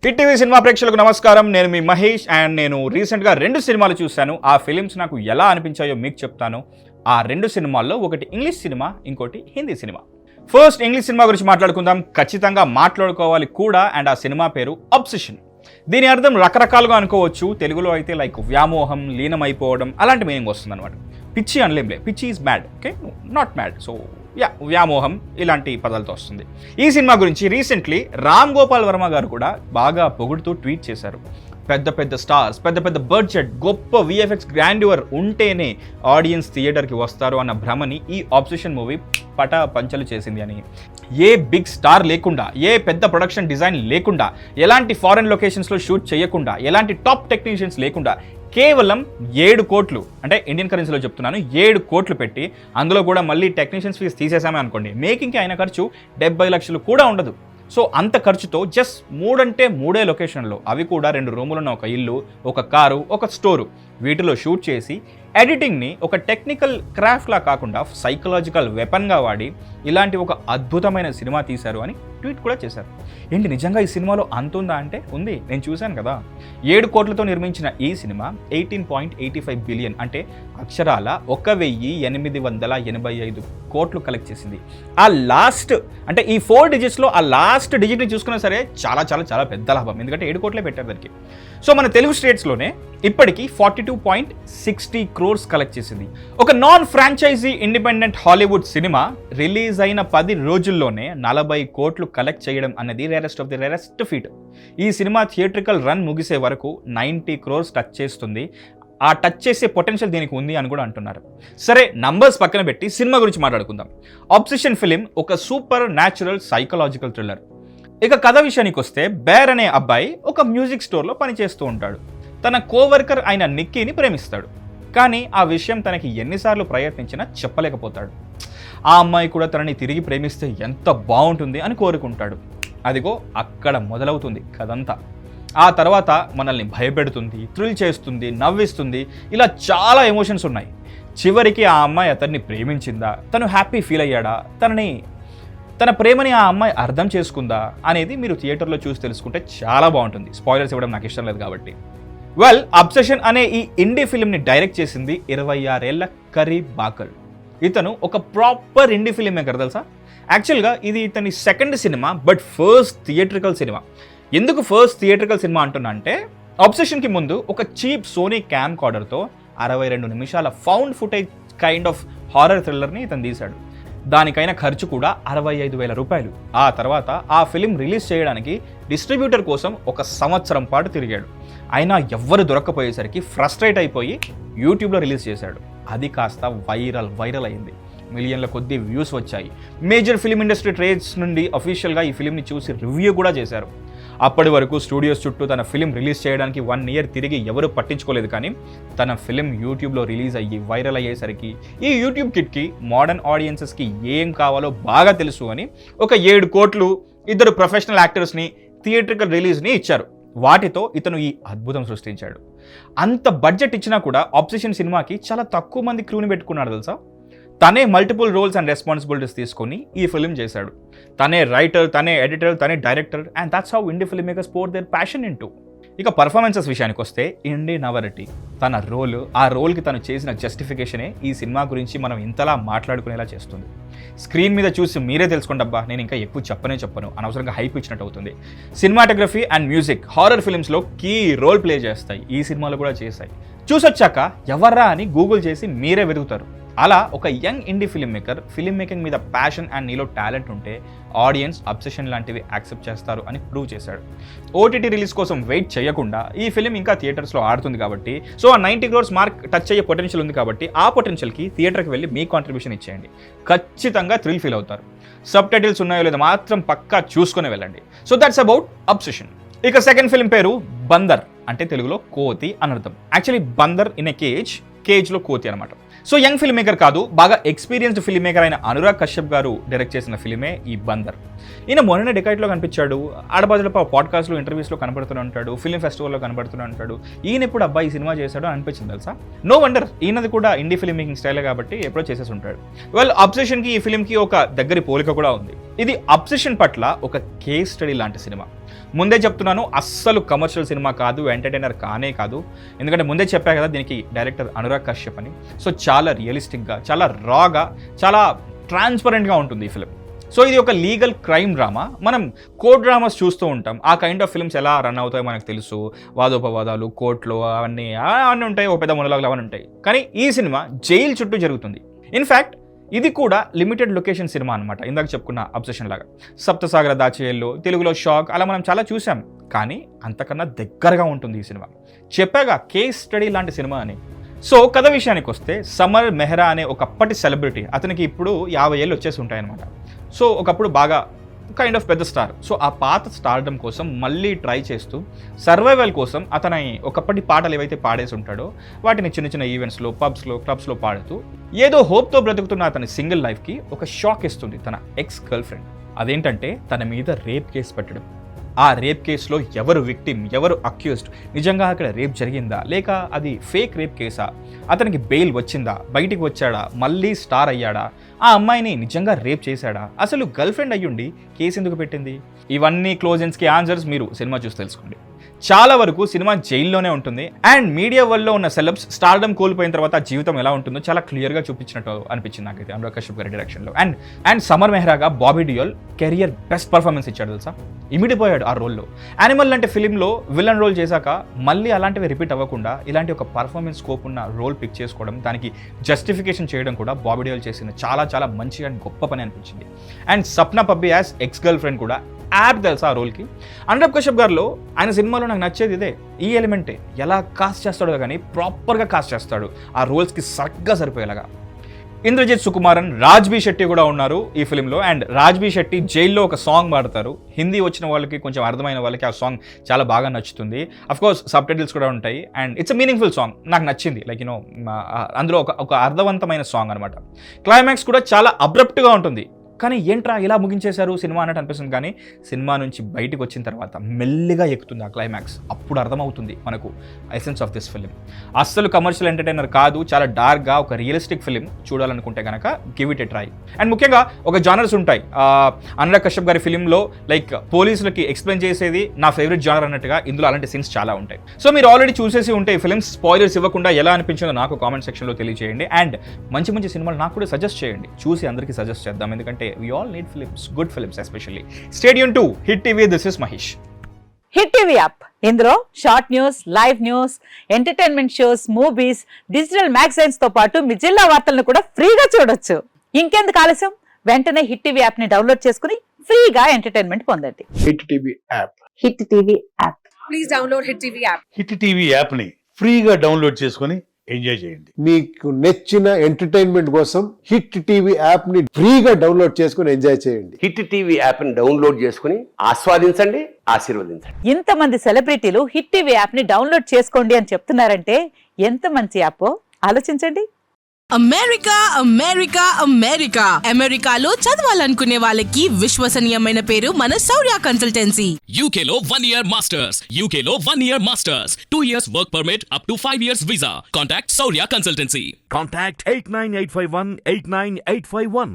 Hit TV cinema ప్రేక్షకులకు నమస్కారం. నేను మీ మహేష్ అండ్ నేను రీసెంట్గా 2 సినిమాలు చూశాను. ఆ ఫిలిమ్స్ నాకు ఎలా అనిపించాయో మీకు చెప్తాను. ఆ 2 సినిమాల్లో ఒకటి ఇంగ్లీష్ సినిమా, ఇంకోటి Hindi cinema. First English cinema గురించి మాట్లాడుకుందాం. ఖచ్చితంగా మాట్లాడుకోవాలి కూడా. అండ్ ఆ సినిమా పేరు అబ్సెషన్. దీని అర్థం రకరకాలుగా అనుకోవచ్చు. తెలుగులో అయితే లైక్ వ్యామోహం, లీనమైపోవడం అలాంటి మీనింగ్ వస్తుంది అనమాట. పిచ్చి అనలేంలే, పిచ్చి is bad, okay, not mad. So వ్యామోహం ఇలాంటి పదాలతో వస్తుంది. ఈ సినిమా గురించి రీసెంట్లీ రామ్ గోపాల్ వర్మ గారు కూడా బాగా పొగుడుతూ ట్వీట్ చేశారు. పెద్ద పెద్ద స్టార్స్, పెద్ద పెద్ద బడ్జెట్, గొప్ప విఎఫ్ఎక్స్ గ్రాండ్యూర్ ఉంటేనే ఆడియన్స్ థియేటర్కి వస్తారు అన్న భ్రమని ఈ ఆబ్సెషన్ మూవీ పంచలు చేసింది అని. ఏ బిగ్ స్టార్ లేకుండా, ఏ పెద్ద ప్రొడక్షన్ డిజైన్ లేకుండా, ఎలాంటి ఫారెన్ లొకేషన్స్లో షూట్ చేయకుండా, ఎలాంటి టాప్ టెక్నీషియన్స్ లేకుండా కేవలం 7 కోట్లు, అంటే ఇండియన్ కరెన్సీలో చెప్తున్నాను, 7 కోట్లు పెట్టి, అందులో కూడా మళ్ళీ టెక్నీషియన్స్ ఫీజు తీసేసామే అనుకోండి, మేకింగ్కి అయిన ఖర్చు 70 లక్షలు కూడా ఉండదు. సో అంత ఖర్చుతో జస్ట్ 3 అంటే 3 లొకేషన్లో, అవి కూడా 2 రూములున్న ఒక ఇల్లు, ఒక కారు, ఒక స్టోరు, వీటిలో షూట్ చేసి ఎడిటింగ్ని ఒక టెక్నికల్ క్రాఫ్ట్లా కాకుండా సైకలాజికల్ వెపన్గా వాడి ఇలాంటి ఒక అద్భుతమైన సినిమా తీశారు అని ట్వీట్ కూడా చేశారు. ఏంటి నిజంగా ఈ సినిమాలో అంతుందా అంటే ఉంది, నేను చూశాను కదా. 7 కోట్లతో నిర్మించిన ఈ సినిమా 18.85 బిలియన్, అంటే అక్షరాల 1885 కోట్లు కలెక్ట్ చేసింది. ఆ లాస్ట్ అంటే ఈ 4 డిజిట్స్లో ఆ లాస్ట్ డిజిట్ని చూసుకున్నా సరే చాలా చాలా చాలా పెద్ద లాభం, ఎందుకంటే 7 కోట్లే పెట్టారు దానికి. సో మన తెలుగు స్టేట్స్లోనే ఇప్పటికీ 42.60 క్రోర్స్ కలెక్ట్ చేసింది. ఒక non franchise independent Hollywood cinema release అయిన 10 రోజుల్లోనే 40 కోట్లు కలెక్ట్ చేయడం అనేది rarest of the rarest feat. ఈ సినిమా థియేట్రికల్ రన్ ముగిసే వరకు 90 క్రోర్స్ టచ్ చేస్తుంది. ఆ టచ్ చేసే పొటెన్షియల్ దీనికి ఉంది అని కూడా అంటున్నారు. సరే, నంబర్స్ పక్కన పెట్టి సినిమా గురించి మాట్లాడుకుందాం. అబ్సెషన్ ఫిలిం ఒక సూపర్ న్యాచురల్ సైకలాజికల్ థ్రిల్లర్. ఇక కథ విషయానికి వస్తే, బేర్ అనే అబ్బాయి ఒక మ్యూజిక్ స్టోర్లో పనిచేస్తూ ఉంటాడు. తన కోవర్కర్ అయిన నిక్కీని ప్రేమిస్తాడు. కానీ ఆ విషయం తనకి ఎన్నిసార్లు ప్రయత్నించినా చెప్పలేకపోతాడు. ఆ అమ్మాయి కూడా తనని తిరిగి ప్రేమిస్తే ఎంత బాగుంటుంది అని కోరుకుంటాడు. అదిగో అక్కడ మొదలవుతుంది కథంతా. ఆ తర్వాత మనల్ని భయపెడుతుంది, థ్రిల్ చేస్తుంది, నవ్విస్తుంది, ఇలా చాలా ఎమోషన్స్ ఉన్నాయి. చివరికి ఆ అమ్మాయి అతన్ని ప్రేమించిందా, తను హ్యాపీ ఫీల్ అయ్యాడా, తన ప్రేమని ఆ అమ్మాయి అర్థం చేసుకుందా అనేది మీరు థియేటర్లో చూసి తెలుసుకుంటే చాలా బాగుంటుంది. స్పాయిలర్స్ ఇవ్వడం నాకు ఇష్టం లేదు కాబట్టి. అబ్సెషన్ అనే ఈ ఇండీ ఫిలింని డైరెక్ట్ చేసింది 26 ఏళ్ల కరీ బాకల్. ఇతను ఒక ప్రాపర్ ఇండీ ఫిలిం మేకర్ తెలుసా. యాక్చువల్గా ఇది ఇతని second cinema, but first theatrical cinema. ఎందుకు ఫస్ట్ థియేట్రికల్ సినిమా అంటున్నా అంటే, అబ్సెషన్కి ముందు ఒక చీప్ సోనీ క్యామ్ కార్డర్తో 62 నిమిషాల found footage kind of horror థ్రిల్లర్ని ఇతను తీశాడు. దానికైన ఖర్చు కూడా 65,000 రూపాయలు. ఆ తర్వాత ఆ ఫిలిం రిలీజ్ చేయడానికి డిస్ట్రిబ్యూటర్ కోసం 1 సంవత్సరం పాటు తిరిగాడు. అయినా ఎవ్వరు దొరక్కపోయేసరికి ఫ్రస్ట్రేట్ అయిపోయి యూట్యూబ్లో రిలీజ్ చేశాడు. అది కాస్త వైరల్ అయింది. మిలియన్ల కొద్దీ వ్యూస్ వచ్చాయి. మేజర్ ఫిలిం ఇండస్ట్రీ ట్రేడ్స్ నుండి అఫీషియల్గా ఈ ఫిలింని చూసి రివ్యూ కూడా చేశారు. అప్పటి వరకు స్టూడియోస్ చుట్టూ తన ఫిలిం రిలీజ్ చేయడానికి 1 ఇయర్ తిరిగి ఎవరు పట్టించుకోలేదు. కానీ తన ఫిలిం యూట్యూబ్లో రిలీజ్ అయ్యి వైరల్ అయ్యేసరికి ఈ యూట్యూబ్ కిట్కి మోడర్న్ ఆడియన్సెస్కి ఏం కావాలో బాగా తెలుసు అని ఒక 7 కోట్లు 2 ప్రొఫెషనల్ యాక్టర్స్ని థియేట్రికల్ రిలీజ్ని ఇచ్చారు. వాటితో ఇతను ఈ అద్భుతం సృష్టించాడు. అంత బడ్జెట్ ఇచ్చినా కూడా అబ్సెషన్ సినిమాకి చాలా తక్కువ మంది క్రూని పెట్టుకున్నాడు తెలుసా. తనే మల్టిపుల్ రోల్స్ అండ్ రెస్పాన్సిబిలిటీస్ తీసుకొని ఈ ఫిలిం చేశాడు. తనే రైటర్, తనే ఎడిటర్, తనే director, and that's how indie film makers pour their passion into. ఇక పర్ఫార్మెన్సెస్ విషయానికి వస్తే, ఇండీ నవరటి తన ఆ రోల్కి తను చేసిన జస్టిఫికేషనే ఈ సినిమా గురించి మనం ఇంతలా మాట్లాడుకునేలా చేస్తుంది. స్క్రీన్ మీద చూసి మీరే తెలుసుకోండి అబ్బా, నేను ఇంకా ఎక్కువ చెప్పను, అనవసరంగా హైప్ ఇచ్చినట్టు అవుతుంది. సినిమాటోగ్రఫీ అండ్ మ్యూజిక్ హారర్ ఫిలిమ్స్లో కీ రోల్ ప్లే చేస్తాయి. ఈ సినిమాలో కూడా చేశాయి. చూసొచ్చాక ఎవర్రా అని గూగుల్ చేసి మీరే వెతుకుతారు. అలా ఒక young INDI film maker, film making మీద ప్యాషన్ అండ్ నీలో టాలెంట్ ఉంటే ఆడియన్స్ అబ్సెషన్ లాంటివి యాక్సెప్ట్ చేస్తారు అని ప్రూవ్ చేశాడు. ఓటీటీ రిలీజ్ కోసం వెయిట్ చేయకుండా ఈ ఫిలిం ఇంకా థియేటర్స్లో ఆడుతుంది కాబట్టి, సో ఆ 90 క్రోర్స్ మార్క్ టచ్ అయ్యే పొటెన్షియల్ ఉంది కాబట్టి, ఆ పొటెన్షియల్కి థియేటర్కి వెళ్ళి మీ కాంట్రిబ్యూషన్ ఇచ్చేయండి. ఖచ్చితంగా థ్రిల్ ఫీల్ అవుతారు. సబ్ టైటిల్స్ ఉన్నాయో లేదో మాత్రం పక్కా చూసుకుని వెళ్ళండి. So that's about obsession. ఇక సెకండ్ ఫిలిం పేరు బందర్, అంటే తెలుగులో కోతి అని అర్థం. యాక్చువల్లీ బందర్ ఇన్ ఏ కేజ్లో కోతి అనమాట. సో యంగ్ ఫిల్మ్ మేకర్ కాదు, బాగా ఎక్స్పీరియన్స్డ్ ఫిల్మ్ మేకర్ అయిన అనురాగ్ కశ్యప్ గారు డైరెక్ట్ చేసిన ఫిల్మే ఈ బందర్. ఈయన మొన్న డెకైట్లో కనిపించాడు, ఆడబాజుల పాడ్కాస్ట్లో ఇంటర్వ్యూస్లో కనబడుతూనే ఉంటాడు, ఫిల్మ్ ఫెస్టివల్లో కనబడుతూనే ఉంటాడు. ఈయన ఎప్పుడు అబ్బాయి ఈ సినిమా చేశాడు అని అనిపించింది తెలుసా. నో వండర్, ఈయనది కూడా ఇండీ ఫిల్మ్ మేకింగ్ స్టైలే కాబట్టి ఎప్పుడో చేసేసి ఉంటాడు. వెల్, అబ్సెషన్కి ఈ ఫిల్మ్కి ఒక దగ్గరి పోలిక కూడా ఉంది. ఇది అబ్సెషన్ పట్ల ఒక కేస్ స్టడీ లాంటి సినిమా. ముందే చెప్తున్నాను, అస్సలు కమర్షియల్ సినిమా కాదు, ఎంటర్టైనర్ కానే కాదు. ఎందుకంటే ముందే చెప్పా కదా దీనికి డైరెక్టర్ అనురాగ్ కశ్యప్ అని. సో చాలా రియలిస్టిక్గా, చాలా రాగా, చాలా ట్రాన్స్పరెంట్గా ఉంటుంది ఈ ఫిలిం. సో ఇది ఒక లీగల్ క్రైమ్ డ్రామా. మనం కోర్ట్ డ్రామాస్ చూస్తూ ఉంటాం, ఆ కైండ్ ఆఫ్ ఫిల్మ్స్ ఎలా రన్ అవుతాయో మనకు తెలుసు. వాదోపవాదాలు, కోర్టులు అవన్నీ ఉంటాయి, ఒక పెద్ద మొనలాగులు అవన్నీ ఉంటాయి. కానీ ఈ సినిమా జైలు చుట్టూ జరుగుతుంది. ఇన్ఫ్యాక్ట్ ఇది కూడా లిమిటెడ్ లొకేషన్ సినిమా అనమాట. ఇందాక చెప్పుకున్న అబ్సెషన్ లాగా సప్తసాగర దాచేయల్లో, తెలుగులో షాక్, అలా మనం చాలా చూసాం. కానీ అంతకన్నా దగ్గరగా ఉంటుంది ఈ సినిమా. చెప్పాగా కేస్ స్టడీ లాంటి సినిమా అని. సో కథ విషయానికి వస్తే, సమర్ మెహ్రా అనే ఒకప్పటి సెలబ్రిటీ, అతనికి ఇప్పుడు 50 ఏళ్ళు వచ్చేసి ఉంటాయన్నమాట. సో ఒకప్పుడు బాగా కైండ్ ఆఫ్ పెద్ద స్టార్. సో ఆ పాత స్టార్డమ్ కోసం మళ్ళీ ట్రై చేస్తూ సర్వైవల్ కోసం అతని ఒకప్పటి పాటలు ఏవైతే పాడేసి ఉంటాడో వాటిని చిన్న చిన్న ఈవెంట్స్లో, పబ్స్లో, క్లబ్స్లో పాడుతూ ఏదో హోప్తో బ్రతుకుతున్న అతని సింగిల్ లైఫ్కి ఒక షాక్ ఇస్తుంది తన ఎక్స్ గర్ల్ ఫ్రెండ్. అదేంటంటే తన మీద రేప్ కేసు పెట్టడం. ఆ రేప్ కేసులో ఎవరు విక్టిమ్, ఎవరు అక్యూజ్డ్, నిజంగా అక్కడ రేప్ జరిగిందా లేక అది ఫేక్ రేప్ కేసా, అతనికి బెయిల్ వచ్చిందా, బయటికి వచ్చాడా, మళ్ళీ స్టార్ అయ్యాడా, ఆ అమ్మాయిని నిజంగా రేప్ చేశాడా, అసలు గర్ల్ ఫ్రెండ్ అయ్యుండి కేసు ఎందుకు పెట్టింది, ఇవన్నీ క్లోజెన్స్కి ఆన్సర్స్ మీరు సినిమా చూసి తెలుసుకోండి. చాలా వరకు సినిమా జైల్లోనే ఉంటుంది. అండ్ మీడియా వరల్డ్లో ఉన్న సెలబ్స్ స్టార్డమ్ కోల్పోయిన తర్వాత జీవితం ఎలా ఉంటుందో చాలా క్లియర్గా చూపించినట్టు అనిపించింది నాకైతే అనురాగ్ కశ్యప్ గారి డైరెక్షన్లో. అండ్ సమర్ మెహ్రాగా Bobby Deol career best performance ఇచ్చాడు తెలుసా. ఇమిడిపోయాడు ఆ రోల్లో. యానిమల్ లాంటి ఫిలింలో విలన్ రోల్ చేశాక మళ్ళీ అలాంటివి రిపీట్ అవ్వకుండా ఇలాంటి ఒక పర్ఫార్మెన్స్ స్కోప్ ఉన్న రోల్ పిక్ చేసుకోవడం, దానికి జస్టిఫికేషన్ చేయడం కూడా బాబీ డియోల్ చేసిన చాలా చాలా మంచి అండ్ గొప్ప పని అనిపించింది. And Sapna Pabbi as ex girlfriend కూడా యాప్ తెలుసా ఆ రోల్కి. అనురాగ్ కశ్యప్ గారిలో ఆయన సినిమాలో నాకు నచ్చేది ఇదే, ఈ ఎలిమెంటే. ఎలా కాస్ట్ చేస్తాడో కానీ ప్రాపర్గా కాస్ట్ చేస్తాడు, ఆ రోల్స్కి సరిగ్గా సరిపోయేలాగా. ఇంద్రజిత్ సుకుమారన్, రాజ్బీ శెట్టి కూడా ఉన్నారు ఈ ఫిలింలో. అండ్ రాజ్బీ శెట్టి జైల్లో ఒక సాంగ్ పాడతారు. హిందీ వచ్చిన వాళ్ళకి, కొంచెం అర్థమైన వాళ్ళకి ఆ సాంగ్ చాలా బాగా నచ్చుతుంది. అఫ్కోర్స్ సబ్ టైటిల్స్ కూడా ఉంటాయి. And it's a meaningful song, నాకు నచ్చింది. లైక్ అందులో ఒక అర్థవంతమైన సాంగ్ అనమాట. క్లైమాక్స్ కూడా చాలా అబ్రప్ట్గా ఉంటుంది. కానీ ఏంట్రా ఇలా ముగించేశారు సినిమా అన్నట్టు అనిపిస్తుంది. కానీ సినిమా నుంచి బయటకు వచ్చిన తర్వాత మెల్లిగా ఎక్కుతుంది ఆ క్లైమాక్స్. అప్పుడు అర్థమవుతుంది మనకు ఎసెన్స్ ఆఫ్ దిస్ ఫిలిం. అస్సలు కమర్షియల్ ఎంటర్టైనర్ కాదు, చాలా డార్క్గా ఒక రియలిస్టిక్ ఫిలిం చూడాలనుకుంటే కనుక give it a try. And ముఖ్యంగా ఒక జానర్స్ ఉంటాయి అనురాగ్ కశ్యప్ గారి ఫిలింలో. లైక్ పోలీసులకి ఎక్స్ప్లెయిన్ చేసేది నా ఫేవరెట్ జానర్ అన్నట్టుగా ఇందులో అలాంటి సీన్స్ చాలా ఉంటాయి. సో మీరు ఆల్రెడీ చూసేసి ఉంటే ఈ ఫిలిమ్స్ స్పాయిలర్స్ ఇవ్వకుండా ఎలా అనిపించిందో నాకు కామెంట్ సెక్షన్లో తెలియజేయండి. అండ్ మంచి మంచి సినిమాలు నాకు కూడా సజెస్ట్ చేయండి, చూసి అందరికీ సజెస్ట్ చేద్దాం. ఎందుకంటే we all need films, good films especially. Stay tuned to Hit TV. This is Mahesh. Hit TV app, ఇందులో short news, live news, entertainment shows, movies, digital magazines తో పాటు మీ జిల్లా వార్తలను కూడా ఫ్రీగా చూడొచ్చు. ఇంకెందుకు ఆలస్యం, వెంటనే హిట్ టీవీ యాప్ ని డౌన్లోడ్ చేసుకుని ఫ్రీగా ఎంటర్టైన్మెంట్ పొందండి. Hit TV app. Hit TV app. Please download hit TV app. Hit TV app ని ఫ్రీగా డౌన్లోడ్ చేసుకొని ఎంజాయ్ చేయండి. మీకు నచ్చిన ఎంటర్టైన్మెంట్ కోసం హిట్ టీవీ యాప్ ని ఫ్రీగా డౌన్లోడ్ చేసుకుని ఎంజాయ్ చేయండి. హిట్ టీవీ యాప్ ని డౌన్లోడ్ చేసుకుని ఆస్వాదించండి, ఆశీర్వదించండి. ఇంతమంది సెలబ్రిటీలు హిట్ టీవీ యాప్ ని డౌన్లోడ్ చేసుకోండి అని చెప్తున్నారంటే ఎంత మంచి యాప్ ఆలోచించండి. అమెరికా అమెరికా అమెరికా అమెరికాలో చదవాలనుకునే వాళ్ళకి విశ్వసనీయమైన పేరు మన శౌర్య కన్సల్టెన్సీ. UK లో 1 year masters, UK లో 1 year masters, 2 years work permit up to 5 years visa. Contact Saurya Consultancy. Contact 89851 89851.